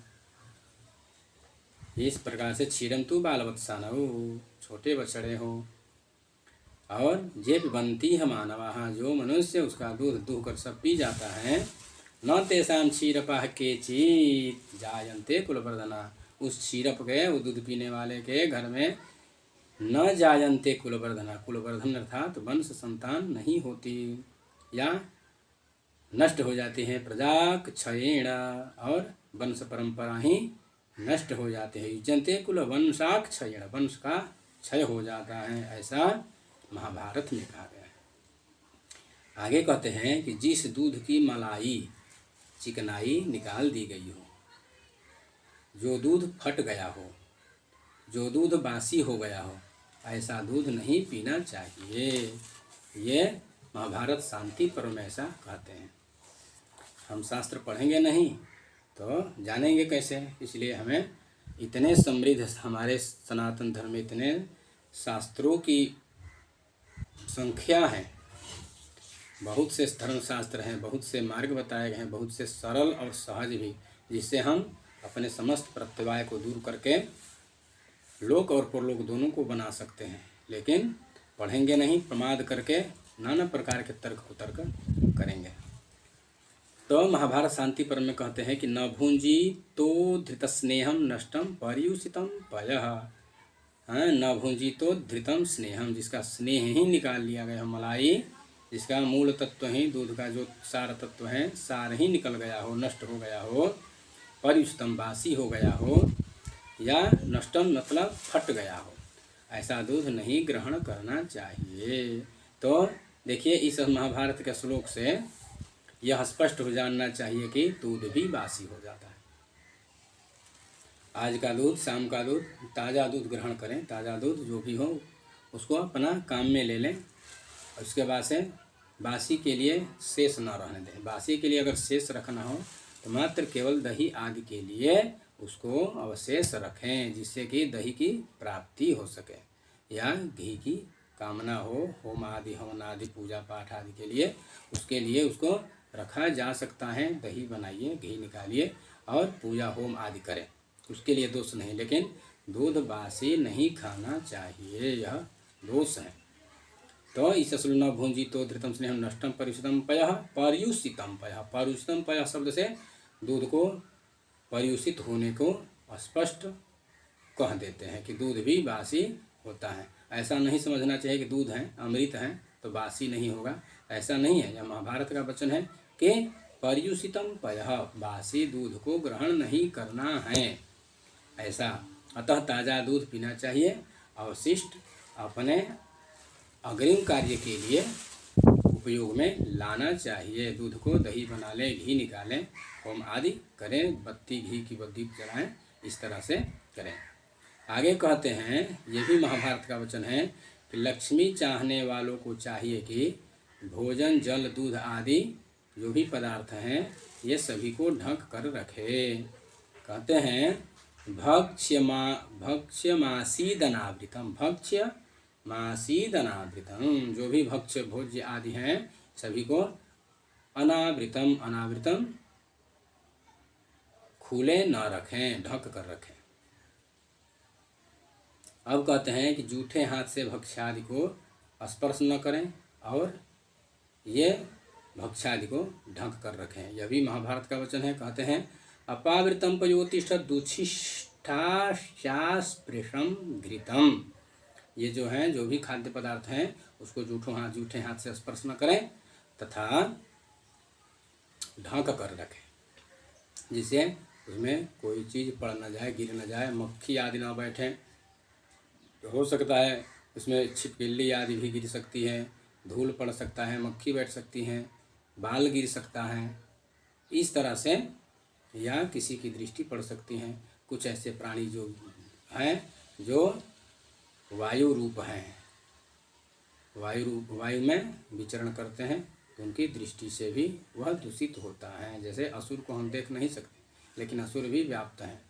इस प्रकार से क्षीरम तो बालवत्सानौ छोटे बछड़े हो और ये पिबन्ति मानवाः जो मनुष्य उसका दूध दूहकर सब पी जाता है, न तेषां क्षीरपाः केचित् जायन्ते कुलवर्धनाः उस क्षीरप के वो दूध पीने वाले के घर में न जायन्ते कुलवर्धना, कुलवर्धन अर्थात वंश संतान नहीं होती या नष्ट हो जाती है। प्रजाक्षयेण और वंश परंपरा ही नष्ट हो जाते हैं। युज्यन्ते कुलवंशाक्षयेण वंश का क्षय हो जाता है, ऐसा महाभारत में कहा गया है। आगे कहते हैं कि जिस दूध की मलाई चिकनाई निकाल दी गई हो, जो दूध फट गया हो, जो दूध बासी हो गया हो, ऐसा दूध नहीं पीना चाहिए। ये महाभारत शांति पर्व में ऐसा कहते हैं। हम शास्त्र पढ़ेंगे नहीं तो जानेंगे कैसे, इसलिए हमें इतने समृद्ध हमारे सनातन धर्म में इतने शास्त्रों की संख्या है, बहुत से धर्मशास्त्र हैं, बहुत से मार्ग बताए गए हैं, बहुत से सरल और सहज भी, जिससे हम अपने समस्त प्रत्यवाय को दूर करके लोक और परलोक दोनों को बना सकते हैं। लेकिन पढ़ेंगे नहीं, प्रमाद करके नाना प्रकार के तर्क कुतर्क करेंगे। तो महाभारत शांति पर्व में कहते हैं कि न भुंजी तो धृत स्नेहम नष्टम पर्युषितम पयः। न भुंजी तो धृतम स्नेहम, जिसका स्नेह ही निकाल लिया गया, मलाई जिसका मूल तत्व ही दूध का जो सार तत्व है, सार ही निकल गया हो, नष्ट हो गया हो, पर्युषितम बासी हो गया हो, या नष्टम मतलब फट गया हो, ऐसा दूध नहीं ग्रहण करना चाहिए। तो देखिए इस महाभारत के श्लोक से यह स्पष्ट हो जानना चाहिए कि दूध भी बासी हो जाता है। आज का दूध, शाम का दूध, ताज़ा दूध ग्रहण करें। ताज़ा दूध जो भी हो उसको अपना काम में ले लें, उसके बाद से बासी के लिए शेष न रहने दें। बासी के लिए अगर शेष रखना हो तो मात्र केवल दही आदि के लिए उसको अवशेष रखें, जिससे कि दही की प्राप्ति हो सके, या घी की कामना हो, होम आदि हवन आदि पूजा पाठ आदि के लिए, उसके लिए उसको रखा जा सकता है। दही बनाइए, घी निकालिए और पूजा होम आदि करें, उसके लिए दोष नहीं। लेकिन दूध बासी नहीं खाना चाहिए, यह दोष है। तो इस न भुंजी तो धृतम स्नेहम नष्टम पर्युषितम पयः पर्युषितम पयः। पर्युषितम पयः शब्द से दूध को पर्युषित होने को स्पष्ट कह देते हैं कि दूध भी बासी होता है। ऐसा नहीं समझना चाहिए कि दूध है, अमृत है तो बासी नहीं होगा, ऐसा नहीं है। यह महाभारत का वचन है कि पर्युषितम पयः, बासी दूध को ग्रहण नहीं करना है ऐसा। अतः ताज़ा दूध पीना चाहिए, अवशिष्ट अपने अग्रिम कार्य के लिए उपयोग में लाना चाहिए। दूध को दही बना लें, घी निकालें, होम आदि करें, बत्ती घी की दीप जलाएं, इस तरह से करें। आगे कहते हैं, ये भी महाभारत का वचन है कि लक्ष्मी चाहने वालों को चाहिए कि भोजन, जल, दूध आदि जो भी पदार्थ हैं ये सभी को ढक कर रखे। कहते हैं भक्ष्यमासीदनावृतम, भक्ष्यमासीदनावृतम, जो भी भक्ष्य भोज्य आदि हैं सभी को अनावृतम, अनावृतम खुले न रखें, ढक कर रखें। अब कहते हैं कि जूठे हाथ से भक्ष्यादि को स्पर्श न करें और ये भक्ष्यादि को ढक कर रखें। यह भी महाभारत का वचन है। कहते हैं अपावृतम पयोतिष्ठत् दुच्छिष्टास्पृशम घृतम, ये जो हैं जो भी खाद्य पदार्थ हैं उसको जूठे हाथ से स्पर्श न करें तथा ढक कर रखें, जिससे उसमें कोई चीज़ पड़ न जाए, गिर न जाए, मक्खी आदि ना बैठे। हो सकता है उसमें छिपकली आदि भी गिर सकती है, धूल पड़ सकता है, मक्खी बैठ सकती हैं, बाल गिर सकता है, इस तरह से, या किसी की दृष्टि पड़ सकती है। कुछ ऐसे प्राणी जो हैं जो वायु रूप हैं, वायु में विचरण करते हैं, तो उनकी दृष्टि से भी वह दूषित होता है। जैसे असुर को हम देख नहीं सकते लेकिन असुर भी व्याप्त हैं,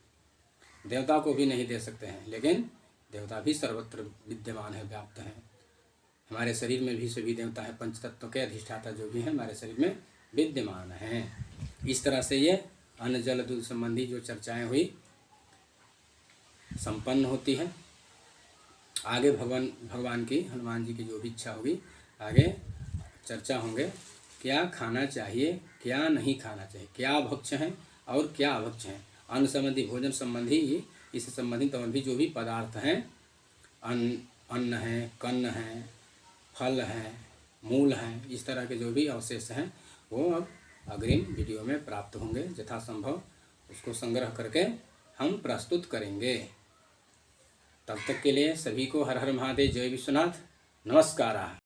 देवता को भी नहीं दे सकते हैं लेकिन देवता भी सर्वत्र विद्यमान है, व्याप्त हैं। हमारे शरीर में भी सभी देवता हैं, पंचतत्व के अधिष्ठाता जो भी हैं हमारे शरीर में विद्यमान हैं। इस तरह से ये अन्न जल दूध संबंधी जो चर्चाएं हुई संपन्न होती है। आगे भगवान की, हनुमान जी की जो भी इच्छा होगी आगे चर्चा होंगे, क्या खाना चाहिए, क्या नहीं खाना चाहिए, क्या भक्ष्य हैं और क्या अभक्ष्य हैं। अन्न संबंधी, भोजन संबंधी, इससे संबंधित और भी जो भी पदार्थ हैं, अन्न है, कन्न है, फल है, मूल हैं, इस तरह के जो भी अवशेष हैं वो अब अग्रिम वीडियो में प्राप्त होंगे। यथासंभव उसको संग्रह करके हम प्रस्तुत करेंगे। तब तक के लिए सभी को हर हर महादेव, जय विश्वनाथ, नमस्कार।